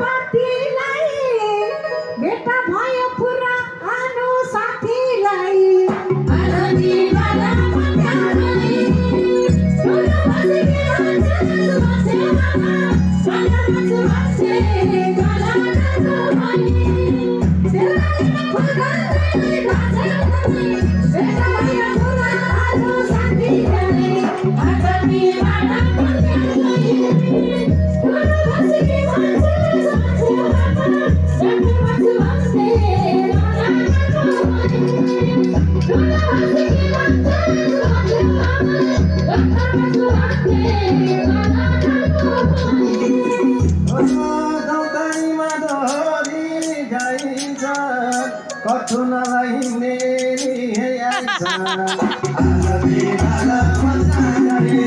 पार्टीलाई बेटा भयो पुरा आनु साथीलाई आजादी वाला पत्यालाई ठुलो बसेकी मान्छे मान्छे मामा साना मान्छे मान्छे गला नाच्नु भनी त्यसलाई फुलगन्धले भाँच्नु बेटा भयो पुरा आनु साथीलाई आजादी वाला पत्यालाई ठुलो बसेकी मान्छे कठुनालाई मेरी आइछ आजादी वाला पत्यालाई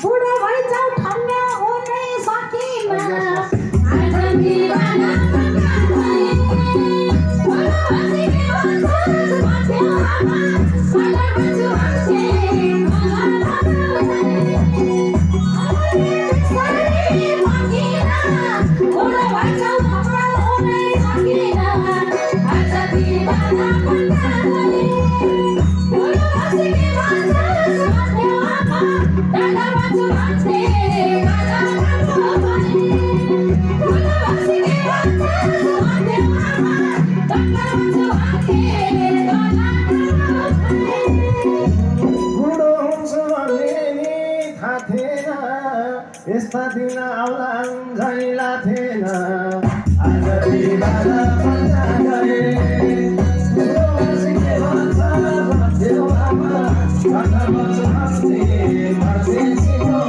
बुढो भइजाउ ठान्ने हुनै सकिन आजादी वाला पत्यालाई ठुलो बसेकी मान्छे मान्छे मामा साना मान्छे मान्छे गला नाच्नु भनी बेसरी मकिन बुढो भइजाउ ठान्ने हुनै सकिन आजादी वाला पत्यालाई ठुलो बसेकी मान्छे मान्छे मामा साना मान्छे मान्छे गला नाच्नु भनी ठुलो बसेकी मान्छे मान्छे मामा साना मान्छे मान्छे गला नाच्नु भनी बुढो हुन्छु भन्ने नि थाहा थिएन यस्ता दिन आउलान् झैला थिएन आजादी वाला पत्यालाई ठुलो बसेकी मान्छे मामा साना मान्छे मान्छे परदेशीको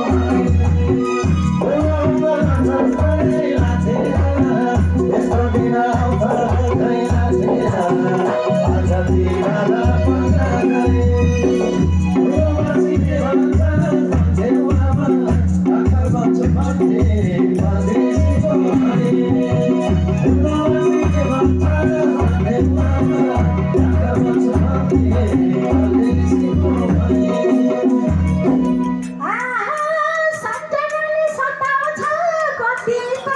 यस्तो दिन आउँछ झैला थिएन आजादी वाला पत्यालाई ठुलो बसेकी मान्छे मामा साना मान्छे मान्छे परदेशीको ठुलो बसेकी मान्छे मामा साना मान्छे मान्छे परदेशीको सन्तानले सताउँछ कति त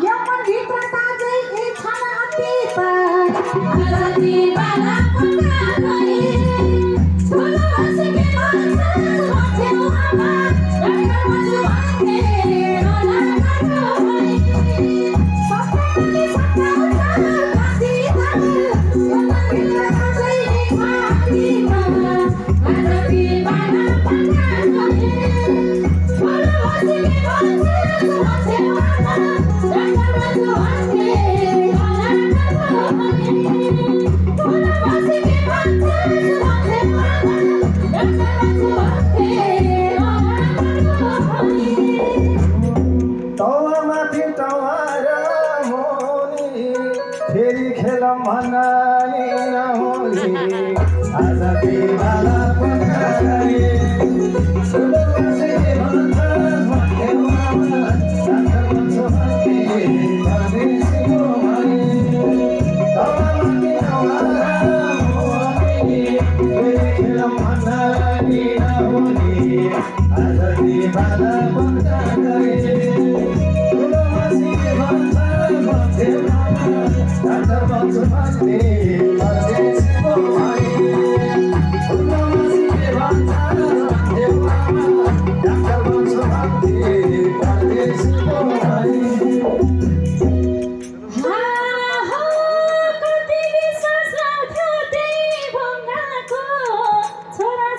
यो मनभित्र ताजै छन् अति त आजादी वाला पत्यालाई ठुलो बसेकी मान्छे मान्छे मामा साना मान्छे मान्छे गला नाच्नु भनी सन्तानले सताउँछ कति त यो मनभित्र ताजै छन् अति त आजादी वाला पत्यालाई ठुलो बसेकी मान्छे मान्छे मामा साना मान्छे मान्छे गला नाच्नु भनी ठुलो बसेकी मान्छे मान्छे मामा साना मान्छे मान्छे गला नाच्नु भनी तौमाथि तौर मोनी फेरि खेलौँ भन्नाले नहोली आजादी वाला पत्यालाई ठुलो बसेकी मान्छे मामा साना मान्छे मान्छे परदेशीको तौमाथि तौर मोनी फेरि खेलौँ भन्नाले नहोली आजादी वाला पत्यालाई ठुलो बसेकी मान्छे मामा साना मान्छे मान्छे परदेशीको ठुलो बसेकी मान्छे मामा साना मान्छे मान्छे परदेशीको कति विश्वास लाग्थ्यो त्यही भङ्गाको छोरा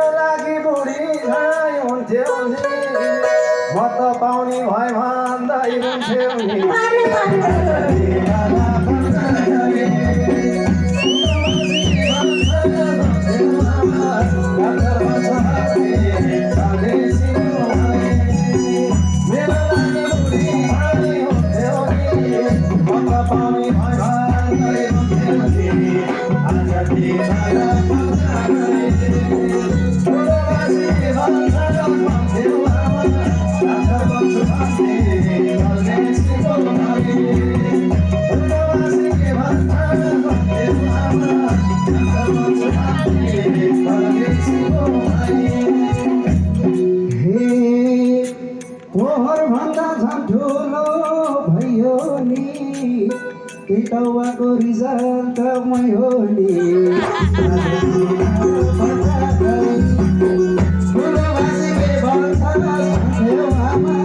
मेरो लागि बुढी झै हुन्थ्यो नि म त पाउने भए भन्दै हुन्थ्यो नि पोहर भन्दा झन् ठुलो भयो नि केटाउको रिजल्ट मै हो नि ठुलोबासीले भन्छ भन्थ्यो आमा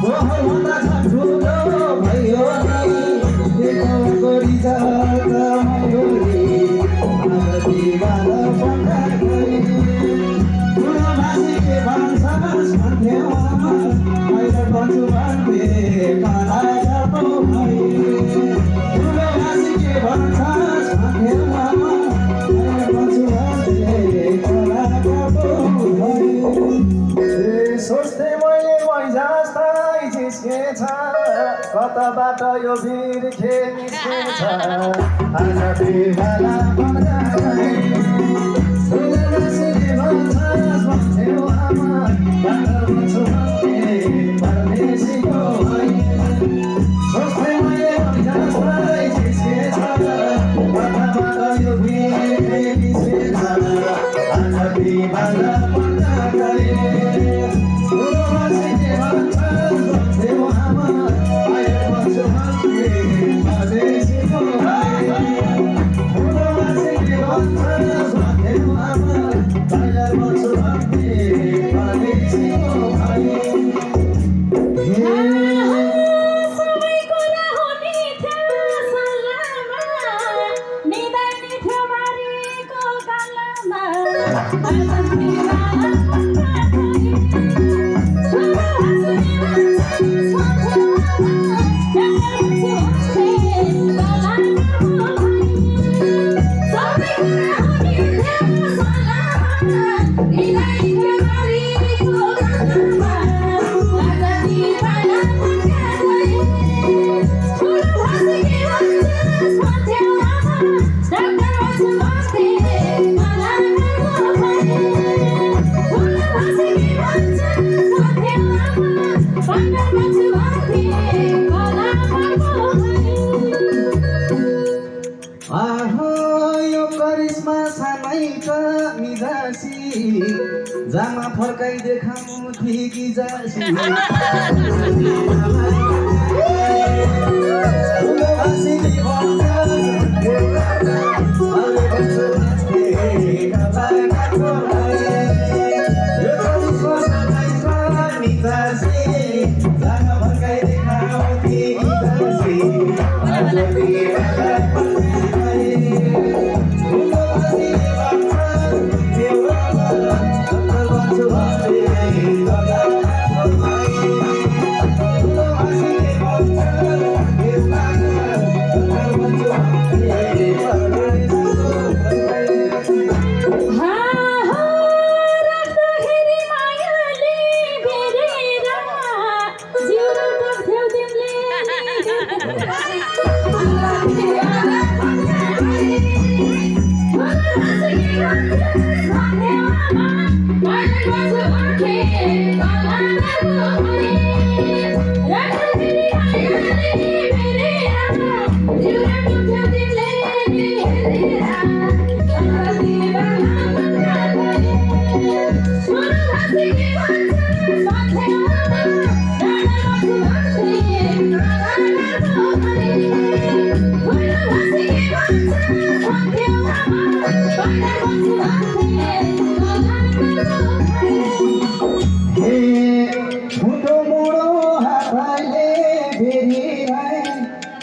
पोहर भन्दा झन् ठुलो भयो नि केटाउको रिजल्ट मै हो नि सोच्दै मैले जस्तै जिस्केछ कताबाट यो भिर खेल निस्केछ आज बेला जामा फर्काइ देखाउँ थिकी जासी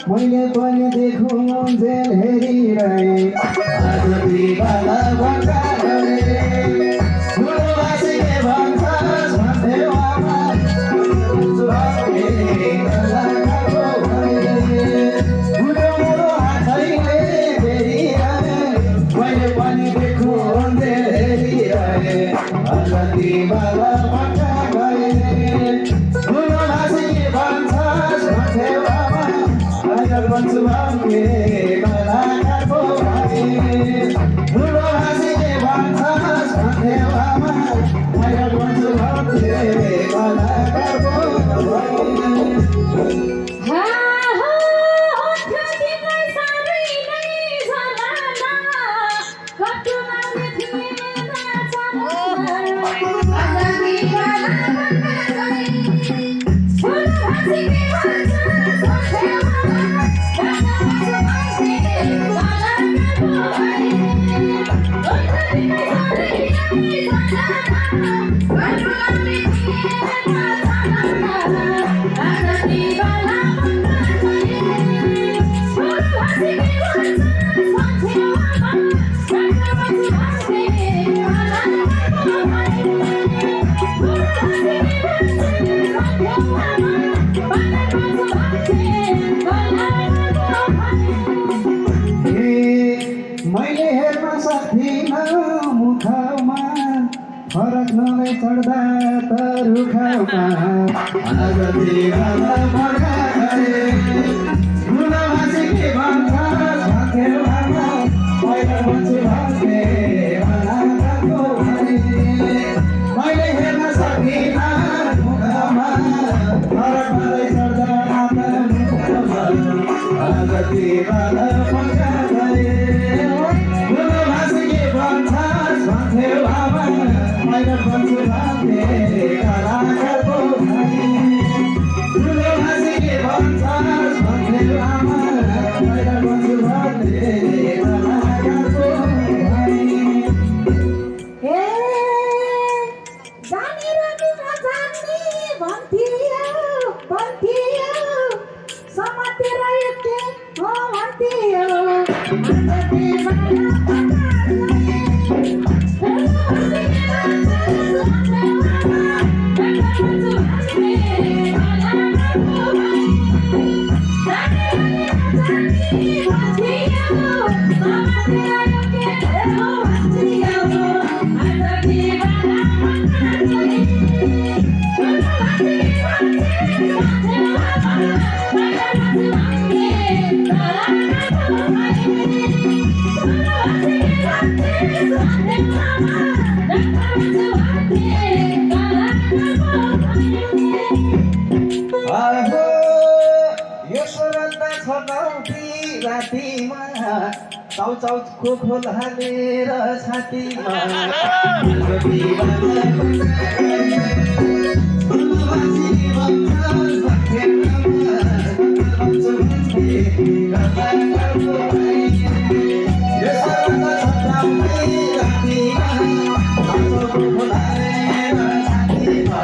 मैले पनि देखुँ जेल हेरिरहेँ गए आज दिवाला भएका गए ठुलोबासीले भन्छ सन्देवामा सुहाउने कलाकारको भए ठुलो मुलो हातैले बेरिरहे मैले पनि देखु हेरिरहे आज दिवाला भएका गए ठुलोबासीले भन्छ सन्देवामा आइडल बन्छु भन्ने कलाकारको भए ठुलोबासीले भन्छ सन्देवामा आइडल बन्छु भन्ने कलाकारको भए मैले हेर्न सक्दिनँ मुखमा फरक नलै चढ्दा त रुखमा आज दिवाला भएका गए ठुलोबासीले भन्छ सन्देवामा पहिला बन्छु भन्ने कलाकारको भए मैले हेर्न सक्दिनँ मुखमा फरक नलै चढ्दा त रुखमा आज दिवाला भएका गए ठुलोबासीले भन्छ सन्देवामा पहिला बन्छु भन्ने कलाकारको भए ठुलोबासीले भन्छ सन्देवामा पहिला बन्छु भन्ने कलाकारको भए जानेर नजान्ने भन्थ्यो समातेर के हो भन्थ्यो आज दिवाला आहो यो सुरन्दा छनौटी रातिमा चाउचाउको खोल हालेर छातीमा आज दिवाला ठुलोबासीले भन्छ सन्देवामा बन्छु भन्ने कलाकारको भए यो सुरन्दा छनौटी रातिमा चाउचाउको खोल हालेर छातीमा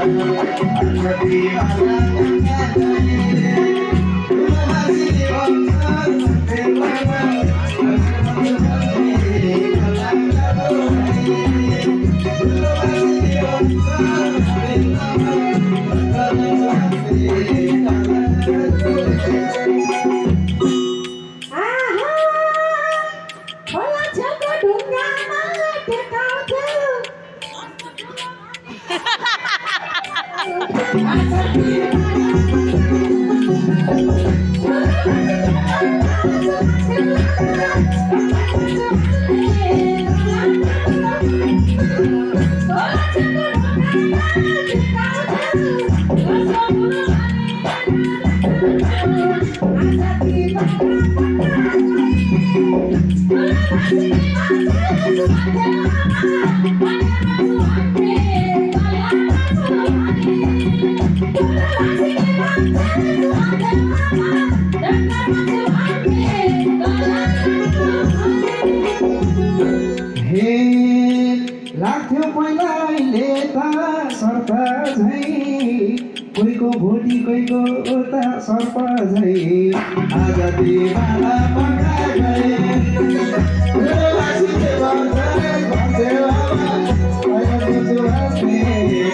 आज दिवाला लाग्थ्यो पहिलाले त सर्त झै कोहीको भोटी कोहीको उता सर्प झै आज दिवाला पक्का गए ठुलोबासीले भन्छ भन्छे बाबा अहिले बुझ्छु हाँस्ने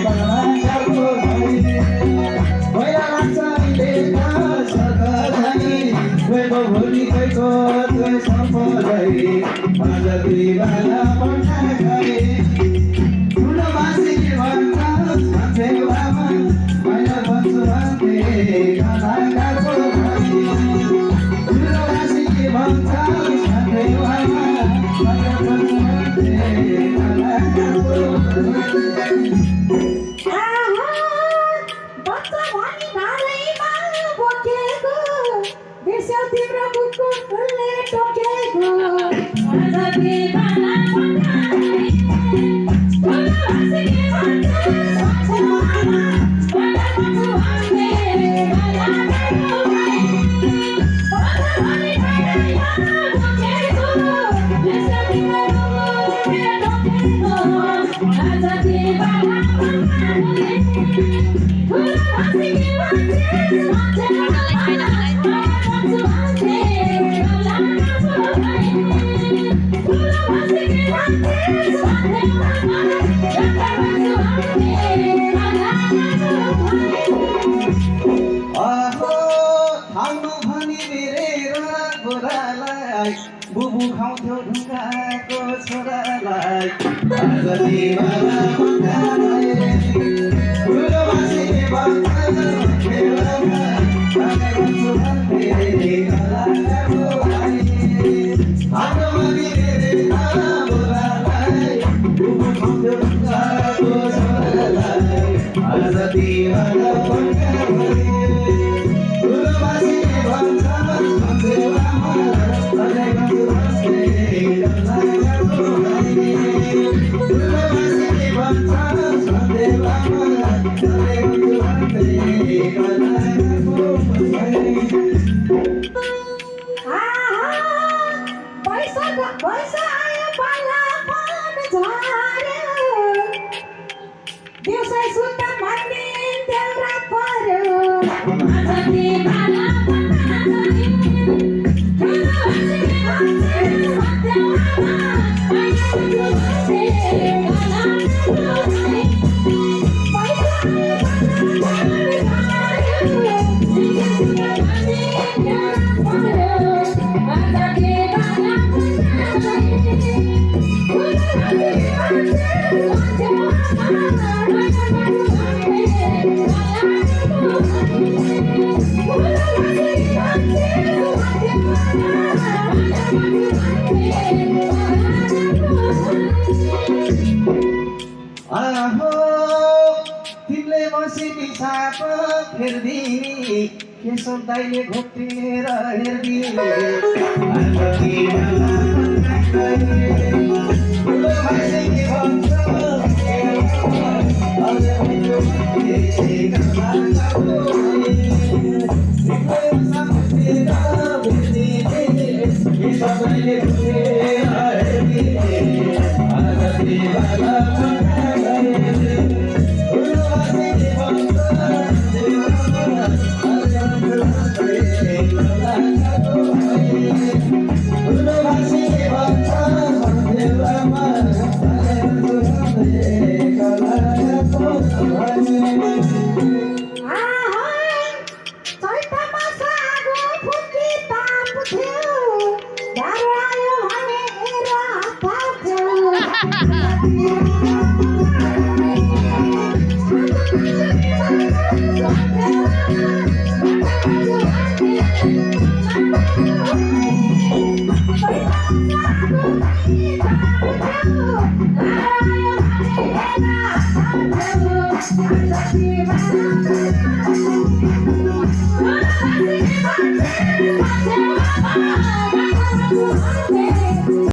कलाकारको भई पहिला लाग्छ अहिले त सदा झै कोहीको भोटी कोहीको उता सर्प झै आज दिवाला पक्का गए ठुलोबासीले भन्छ भन्छे बाबा पहिला बुझ्छु हाँस्ने कलाकारको भई ठुलोबासीले भन्छ भन्छे बाबा पहिला बुझ्छु हाँस्ने कलाकारको भई आहा बच्चा भनी घरैमा बोकेको बिर्स्यौ तिम्रो कुकुरले टोकेको आज दिवाला पक्का गए ठुलोबासीले भन्छ भन्छे बाबा पहिला बुझ्छु हाँस्ने कलाकारको भई बच्चा भनी घरैमा बोकेको बिर्स्यौ तिम्रो कुकुरले टोकेको आज दिवाला पक्का गए ठुलोबासीले भन्छ भन्छे बाबा पहिला बुझ्छु हाँस्ने कलाकारको भई ठुलोबासीले भन्छ भन्छे बाबा पहिला बुझ्छु हाँस्ने कलाकारको भई आहो थाल्नु भनी मेरेर छोरालाई बुबु खाउँथ्यो ढुङ्गाको छोरालाई आज दिवाला पक्का गए ठुलोबासीले भन्छ भन्छे बाबा पहिला बुझ्छु हाँस्ने कलाकारको भई थाल्नु भनी मेरेर छोरालाई बुबु खाउँथ्यो ढुङ्गाको छोरालाई आज दिवाला पक्का गए ठुलोबासीले भन्छ भन्छे बाबा पहिला बुझ्छु हाँस्ने कलाकारको भई ठुलोबासीले भन्छ भन्छे बाबा पहिला बुझ्छु हाँस्ने कलाकारको भई आहा वैशाख आयो पाला पान झर्यो दिउँसै सुत्न भन्ने देउरा पर्यो आज दिवाला पक्का गए ठुलोबासीले भन्छ भन्छे बाबा पहिला बुझ्छु हाँस्ने कलाकारको भई वैशाख आयो आहो तिमीले बसेकी छाप फेर्दिनी केशव दाइले घोप्टेर हेर्दिनी आज दिवाला पक्का गए ठुलोबासीले भन्छ भन्छे बाबा पहिला बुझ्छु हाँस्ने कलाकारको भई तिमीले बसेर फेर्दिनी केशव दाइले घोप्टेर हेर्दिनी आज दिवाला पक्का गए ठुलोबासीले भन्छ भन्छे बाबा पहिला बुझ्छु हाँस्ने कलाकारको भई ठुलोबासीले भन्छ भन्छे बाबा पहिला बुझ्छु हाँस्ने कलाकारको भई आहा चैतमा सागो फुकी ताप्थ्यो गाह्रो आयो भनेर हतार्थ्यो Thank you.